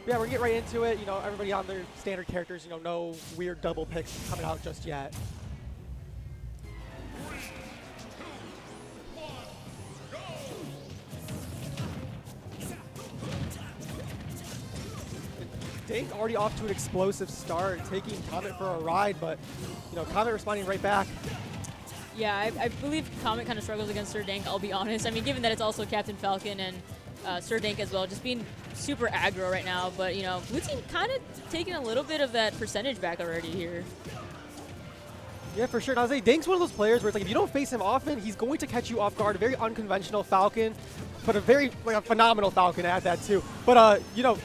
Yeah, we're gonna get right into it. You know, everybody on their standard characters. You know, no weird double picks coming out just yet. Dank already off to an explosive start, taking Comet for a ride, but you know, Comet responding right back. Yeah, I believe Comet kind of struggles against Sir Dank, I'll be honest. I mean, given that it's also Captain Falcon and Sir Dank as well, just being super aggro right now. But, you know, Blue Team kind of taking a little bit of that percentage back already here. Yeah, for sure. And I was saying, Dank's one of those players where it's like, if you don't face him often, he's going to catch you off guard. A very unconventional Falcon, but a very, like, a phenomenal Falcon at that, too. But, you know,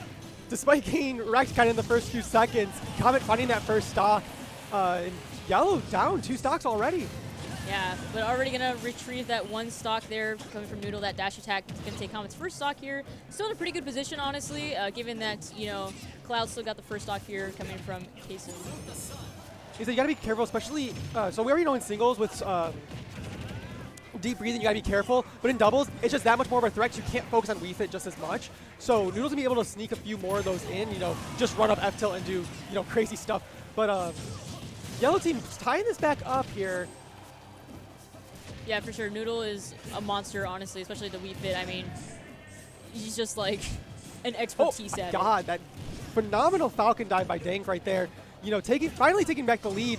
despite getting wrecked kind of in the first few seconds, Comet finding that first stock, and Yellow down 2 stocks already. Yeah, but already going to retrieve that 1 stock there coming from Noodle. That dash attack is going to take Comet's first stock here. Still in a pretty good position, honestly, given that, you know, Cloud still got the first stock here coming from Kason. He said you got to be careful, especially, so we already know in singles with deep breathing, you got to be careful. But in doubles, it's just that much more of a threat. You can't focus on Wii Fit just as much. So Noodle's going to be able to sneak a few more of those in, you know, just run up F-tilt and do, you know, crazy stuff. But Yellow Team tying this back up here. Yeah, for sure. Noodle is a monster, honestly, especially the Wii Fit. I mean, he's just like an expertise at it. Oh my god, that phenomenal Falcon dive by Dank right there. You know, finally taking back the lead.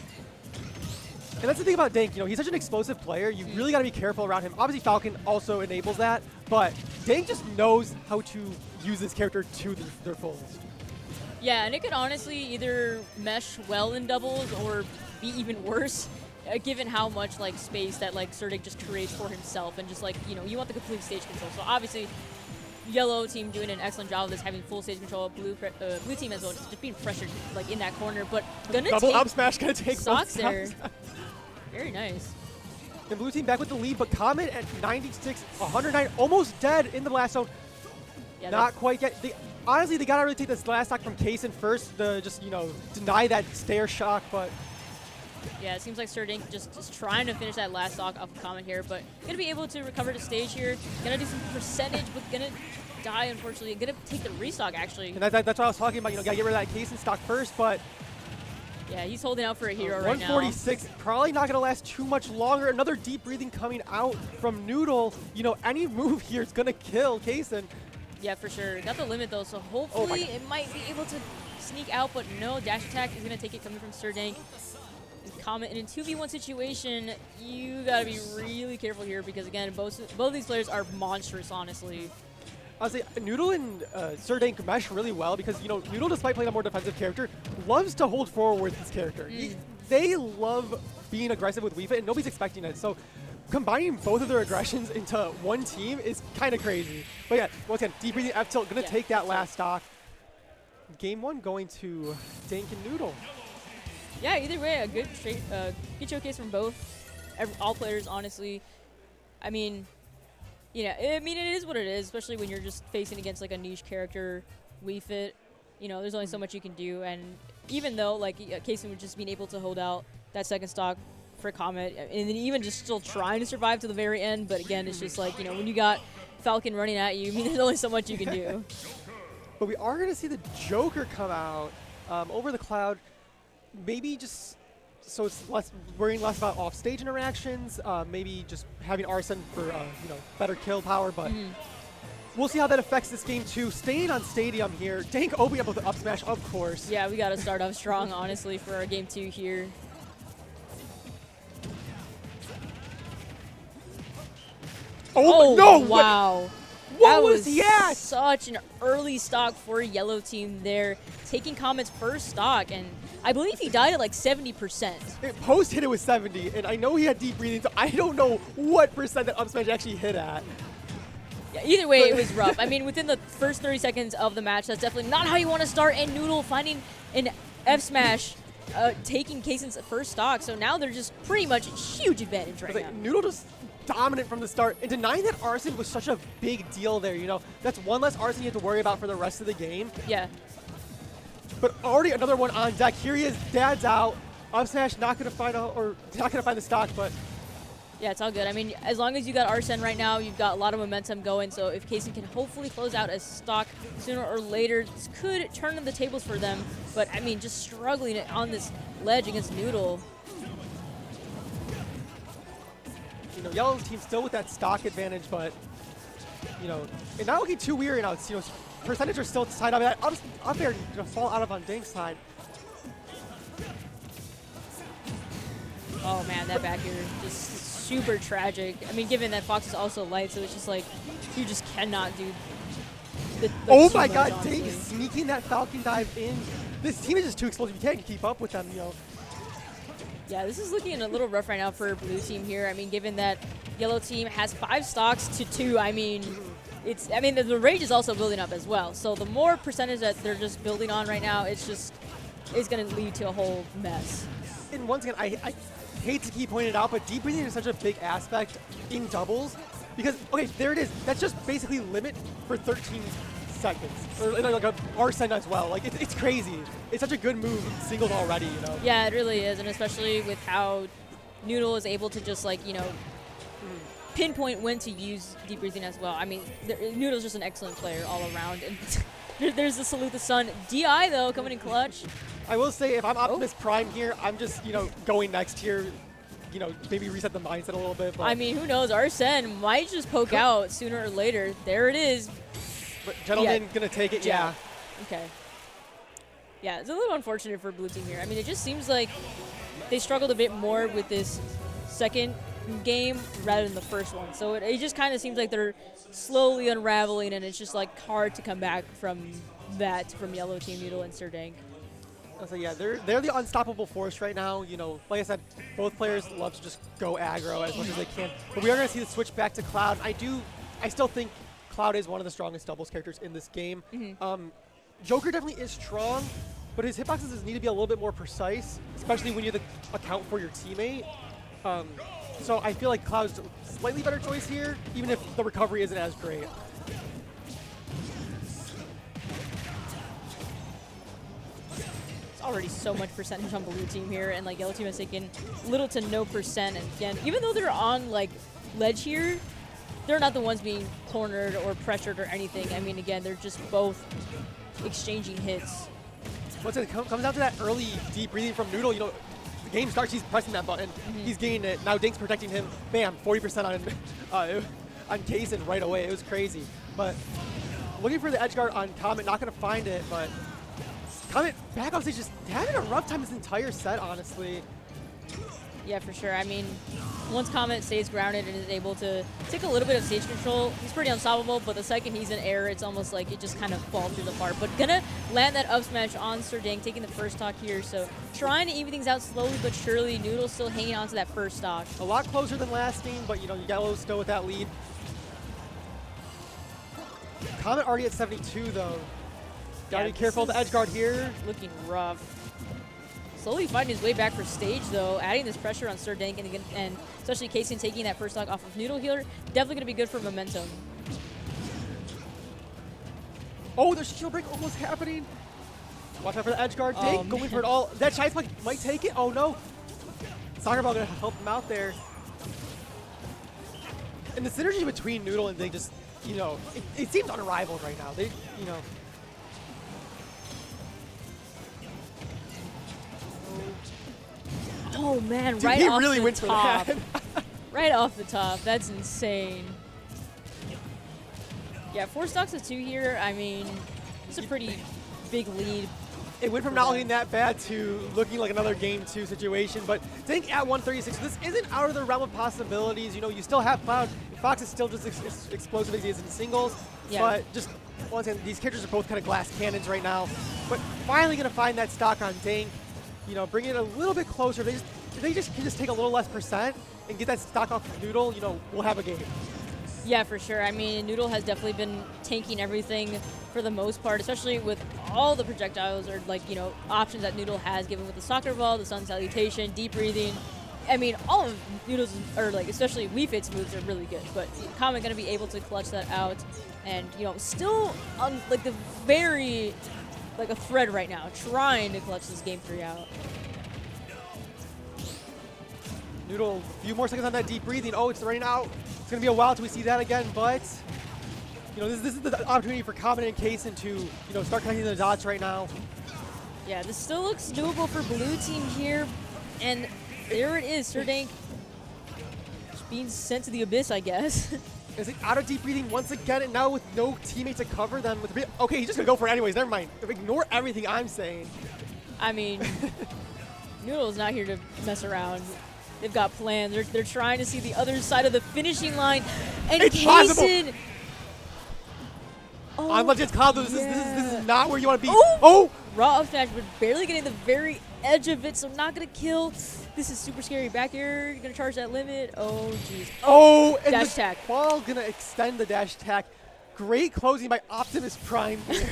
And that's the thing about Dank, you know, he's such an explosive player. You really got to be careful around him. Obviously, Falcon also enables that, but Dank just knows how to use this character to their fullest. Yeah, and it could honestly either mesh well in doubles or be even worse. Given how much like space that like Sir Dank just creates for himself, and just like, you know, you want the complete stage control. So obviously, Yellow Team doing an excellent job of this, having full stage control. Blue Team as well, just being pressured like in that corner, but gonna double take up smash, gonna take stocks there. Very nice. And Blue Team back with the lead, but Comet at 96, 109, almost dead in the blast zone. Yeah, not quite yet. Honestly, they gotta really take this last stock from Kason first to just, you know, deny that stair shock, but. Yeah, it seems like Sir Dank just trying to finish that last stock off of Comet here, but gonna be able to recover the stage here. Gonna do some percentage, but gonna die, unfortunately. Gonna take the restock, actually. And that's what I was talking about. You know, gotta get rid of that Kason stock first, but. Yeah, he's holding out for a hero right now. 146, probably not gonna last too much longer. Another deep breathing coming out from Noodle. You know, any move here is gonna kill Kason. Yeah, for sure. Got the limit though, so hopefully it might be able to sneak out, but no, dash attack is gonna take it coming from Sir Dank. Comet in a 2v1 situation, you gotta be really careful here because again, both of these players are monstrous, honestly. I'll say Noodle and Sir Dank mesh really well because, you know, Noodle, despite playing a more defensive character, loves to hold forward with his character. They love being aggressive with Wii Fit, and nobody's expecting it. So combining both of their aggressions into one team is kind of crazy. But yeah, once again, deep breathing F-tilt, gonna take that last stock. Game 1 going to Dank and Noodle. Yeah, either way, a good showcase from all players, honestly. I mean, you know, it is what it is, especially when you're just facing against like a niche character, Wii Fit. You know, there's only so much you can do, and even though like Kason was just being able to hold out that second stock for Comet, and then even just still trying to survive to the very end, but again, it's just like, you know, when you got Falcon running at you, I mean, there's only so much you can do. But we are going to see the Joker come out over the Cloud. Maybe just so it's worrying less about off-stage interactions. Maybe just having Arsene for you know, better kill power. But we'll see how that affects this game too. Staying on Stadium here, Dank opening up with the up smash, of course. Yeah, we got to start off strong, honestly, for our game 2 here. Oh no! Wow. What was that? Such an early stock for Yellow Team there, taking Comet's first stock, and I believe he died at like 70%. Post hit it with 70, and I know he had deep breathing, so I don't know what percent that up smash actually hit at. Yeah, either way, it was rough. I mean, within the first 30 seconds of the match, that's definitely not how you want to start, and Noodle finding an F smash, taking Kason's first stock, so now they're just pretty much a huge advantage right now. Noodle just dominant from the start, and denying that Arsene was such a big deal there, you know. That's one less Arsene you have to worry about for the rest of the game. Yeah. But already another one on deck. Here he is, Dad's out. Up smash not gonna find the stock, but Yeah, it's all good. I mean, as long as you got Arsene right now, you've got a lot of momentum going. So if Kaysen can hopefully close out a stock sooner or later, this could turn the tables for them. But, I mean, just struggling on this ledge against Noodle. You know, Yellow's team still with that stock advantage, but, you know, it's not looking too weird now. It's, you know, percentage are still tied up. Up there to fall out of on Dank's side. Oh, man, that back here just super tragic. I mean, given that Fox is also light, so it's just like you just cannot do the oh my god, honestly. Dank sneaking that Falcon dive in. This team is just too explosive. You can't keep up with them, you know. Yeah, this is looking a little rough right now for blue team here. I mean, given that yellow team has 5 stocks to 2, I mean, the rage is also building up as well. So the more percentage that they're just building on right now, it's going to lead to a whole mess. And once again, I hate to keep pointing it out, but deep breathing is such a big aspect in doubles because, okay, there it is. That's just basically limit for 13 seconds. Or like a Arsene as well. Like, it's crazy. It's such a good move singles already, you know? Yeah, it really is, and especially with how Noodle is able to just, like, you know, pinpoint when to use deep breathing as well. I mean, Noodle's just an excellent player all around. And there's the Salute the Sun. DI, though, coming in clutch. I will say, if I'm Optimus Prime here, I'm just, you know, going next here, you know, maybe reset the mindset a little bit. But I mean, who knows? Arsene might just poke out sooner or later. There it is. But Gentleman gonna take it, yeah. Okay. Yeah, it's a little unfortunate for blue team here. I mean, it just seems like they struggled a bit more with this second game rather than the first one. So it just kind of seems like they're slowly unraveling, and it's just like hard to come back from that from yellow team, Noodle and Sir Dank. So yeah, they're the unstoppable force right now. You know, like I said, both players love to just go aggro as much as they can. But we are going to see the switch back to Cloud. I still think Cloud is one of the strongest doubles characters in this game. Joker definitely is strong, but his hitboxes need to be a little bit more precise, especially when you have to account for your teammate. So I feel like Cloud's a slightly better choice here, even if the recovery isn't as great. Already so much percentage on blue team here, and like yellow team has taken little to no percent. And again, even though they're on like ledge here, they're not the ones being cornered or pressured or anything. I mean, again, they're just both exchanging hits. Once it comes down to that early deep breathing from Noodle, you know, the game starts, he's pressing that button, he's getting it. Now Dank's protecting him. Bam, 40% on Kaysen right away. It was crazy. But looking for the edge guard on Comet, not gonna find it, but Comet back off stage just having a rough time this entire set, honestly. Yeah, for sure. I mean, once Comet stays grounded and is able to take a little bit of stage control, he's pretty unstoppable, but the second he's in air, it's almost like it just kind of falls through the part. But gonna land that up smash on Sir Dank, taking the first stock here, so trying to even things out slowly but surely. Noodle's still hanging on to that first stock. A lot closer than last game, but you know, Yellow's still with that lead. Comet already at 72 though. Gotta be careful of the edge guard here. Looking rough. Slowly finding his way back for stage, though, adding this pressure on Sir Dank, and especially Kaysen taking that first stock off of Noodle here, definitely going to be good for momentum. Oh, the shield break almost happening. Watch out for the edge guard. Dank going for it all. That Shy Spike might take it. Oh, no. Soccer Ball going to help him out there. And the synergy between Noodle and Dank just, you know, it seems unrivaled right now. They, you know. Oh man, Dude, right he off really the went top. For that. Right off the top. That's insane. Yeah, 4 stocks to 2 here. I mean, it's a pretty big lead. It went from not looking that bad to looking like another game 2 situation, but Dank at 136. This isn't out of the realm of possibilities. You know, you still have Cloud. Fox is still just as explosive as he is in singles, but just once again, these characters are both kind of glass cannons right now. But finally going to find that stock on Dank. You know, bring it a little bit closer. If they just can just take a little less percent and get that stock off of Noodle, you know, we'll have a game. Yeah, for sure. I mean, Noodle has definitely been tanking everything for the most part, especially with all the projectiles or, like, you know, options that Noodle has, given with the soccer ball, the sun salutation, deep breathing. I mean, all of Noodle's, or like, especially Wii Fit's moves are really good, but Comet going to be able to clutch that out and, you know, still on, like, the very, like, a thread right now, trying to clutch this game 3 out. Noodle, a few more seconds on that deep breathing. Oh, it's running out. It's going to be a while till we see that again, but you know, this is the opportunity for Comet and Kaysen to, you know, start connecting the dots right now. Yeah, this still looks doable for blue team here. And there it is, Dank just being sent to the abyss, I guess. Is it out of deep breathing once again, and now with no teammate to cover them? Okay, he's just going to go for it anyways. Never mind. Ignore everything I'm saying. I mean, Noodle's not here to mess around. They've got plans. They're trying to see the other side of the finishing line. And it's Kaysen. Oh, on Legends Cloud, this is not where you want to be. Oh! Oh! Raw up smash, but barely getting the very edge of it, so not going to kill. This is super scary. Back air, you're going to charge that limit. Oh, jeez. Oh, and dash the attack. ball going to extend the dash attack. Great closing by Optimus Prime there.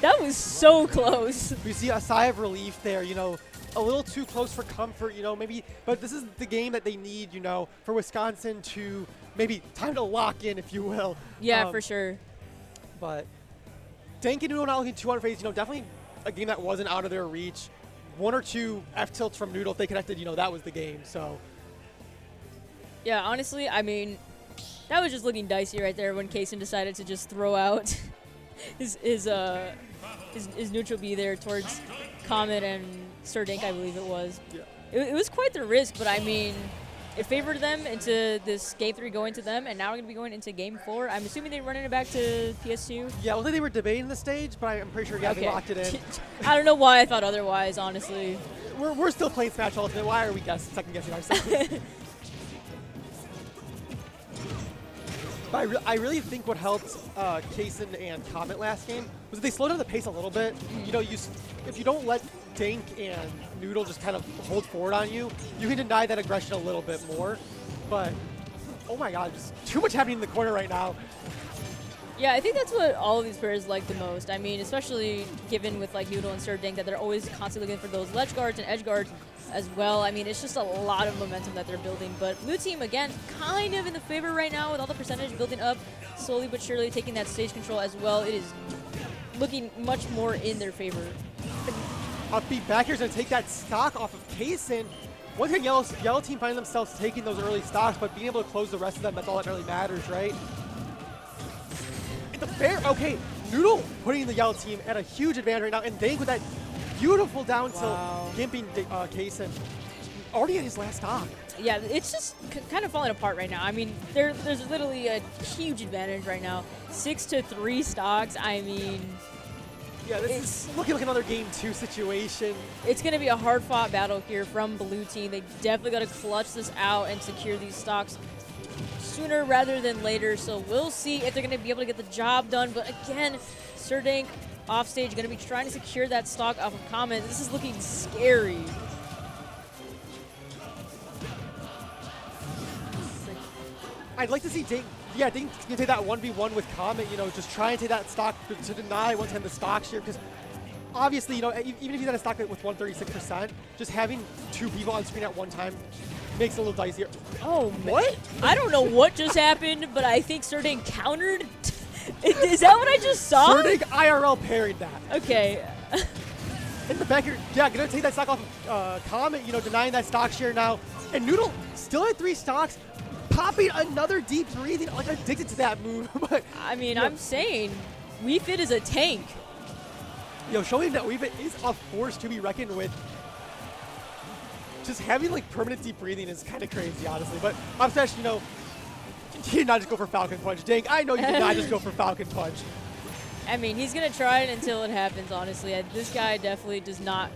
That was so close. We see a sigh of relief there, you know, a little too close for comfort, you know, maybe, but this is the game that they need, you know, for Wisconsin to maybe time to lock in, if you will. Yeah, for sure. But Dank and Noodle not looking too unfazed, you know, definitely a game that wasn't out of their reach. One or two F-tilts from Noodle, if they connected, you know, that was the game, so. Yeah, honestly, I mean, that was just looking dicey right there when Kaysen decided to just throw out his neutral B there towards Comet and Dank, I believe it was. Yeah. It was quite the risk, but I mean, it favored them into this Game 3 going to them, and now we're going to be going into Game 4. I'm assuming they're running it back to PS2. Yeah, well, they were debating the stage, but I'm pretty sure, yeah, Okay. they locked it in. I don't know why I thought otherwise, honestly. We're still playing Smash Ultimate. Why are we second-guessing ourselves? But I really think what helped Kaysen and Comet last game was that they slowed down the pace a little bit. You know, if you don't let Dank and Noodle just kind of hold forward on you, you can deny that aggression a little bit more. But, oh my god, just too much happening in the corner right now. Yeah, I think that's what all of these players like the most. I mean, especially given with like Noodle and Dank that they're always constantly looking for those ledge guards and edge guards as well. I mean, it's just a lot of momentum that they're building. But blue team, again, kind of in the favor right now with all the percentage building up, slowly but surely taking that stage control as well. It is looking much more in their favor. Upbeat back here's going to take that stock off of Kaysen. Once again, yellow team find themselves taking those early stocks, but being able to close the rest of them, that's all that really matters, right? In the fair, okay, Noodle putting the yellow team at a huge advantage right now, and Dank with that beautiful down tilt, gimping Kaysen. Already at his last stock. Yeah, it's just kind of falling apart right now. I mean, there's literally a huge advantage right now. 6-3 stocks, I mean... Yeah, this is looking like another Game 2 situation. It's going to be a hard-fought battle here from blue team. They definitely got to clutch this out and secure these stocks sooner rather than later. So we'll see if they're going to be able to get the job done. But again, Dank off stage going to be trying to secure that stock off of Comet. This is looking scary. I'd like to see Dank. Yeah, Dank can take that 1v1 with Comet, you know, just try and take that stock to deny once again the stock share, because obviously, you know, even if he's at a stock with 136%, just having two people on screen at one time makes it a little dicier. Oh, what? I don't know what just happened, but I think Dank countered. Is that what I just saw? Dank IRL parried that. Okay. In the back here, yeah, gonna take that stock off of Comet, you know, denying that stock share now. And Noodle still at 3 stocks, popping another deep breathing. Like, I'm addicted to that move. But I mean, I'm saying Wii Fit is a tank. Yo, showing that Wii Fit is a force to be reckoned with. Just having like permanent deep breathing is kind of crazy, honestly. But Obsession, you know, he did not just go for Falcon Punch. Dank, I know you did not just go for Falcon Punch. I mean, he's going to try it until it happens, honestly. This guy definitely does not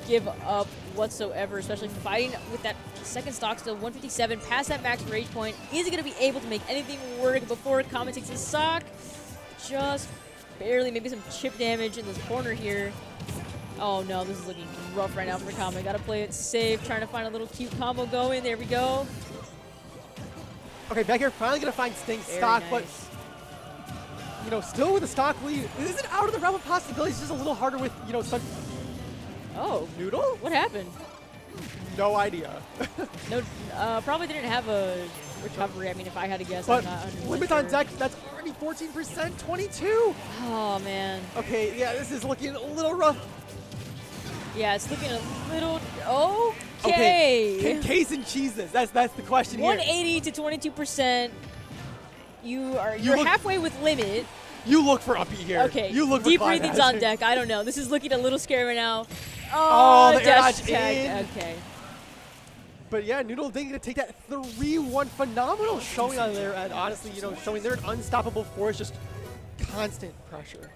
give up whatsoever, especially fighting with that second stock still, 157, past that max rage point. Is he going to be able to make anything work before Comet takes his stock? Just barely, maybe some chip damage in this corner here. Oh no, this is looking rough right now for Comet. Got to play it safe, trying to find a little cute combo going. There we go. Okay, back here, finally going to find Stink's stock, but you know, still with a stock lead. This isn't out of the realm of possibilities. It's just a little harder with, you know, some... Oh. Noodle? What happened? No idea. No, probably didn't have a recovery. I mean, if I had to guess, but I'm not 100% limit sure. on deck, that's already 14%, 22. Oh, man. Okay, yeah, this is looking a little rough. Yeah, it's looking a little... Oh, Okay. Can Case and cheese this? That's the question here. 180 to 22%. You're look- halfway with limit. You look for uppy here. Okay. You look for Deep Climb breathing's on Hazard. deck. I don't know. This is looking a little scary right now. Oh, the air dash dodge attack. in. Okay. But yeah, Noodle Dank gonna take that 3-1 phenomenal showing on there, and honestly, showing they're an unstoppable force, just constant pressure.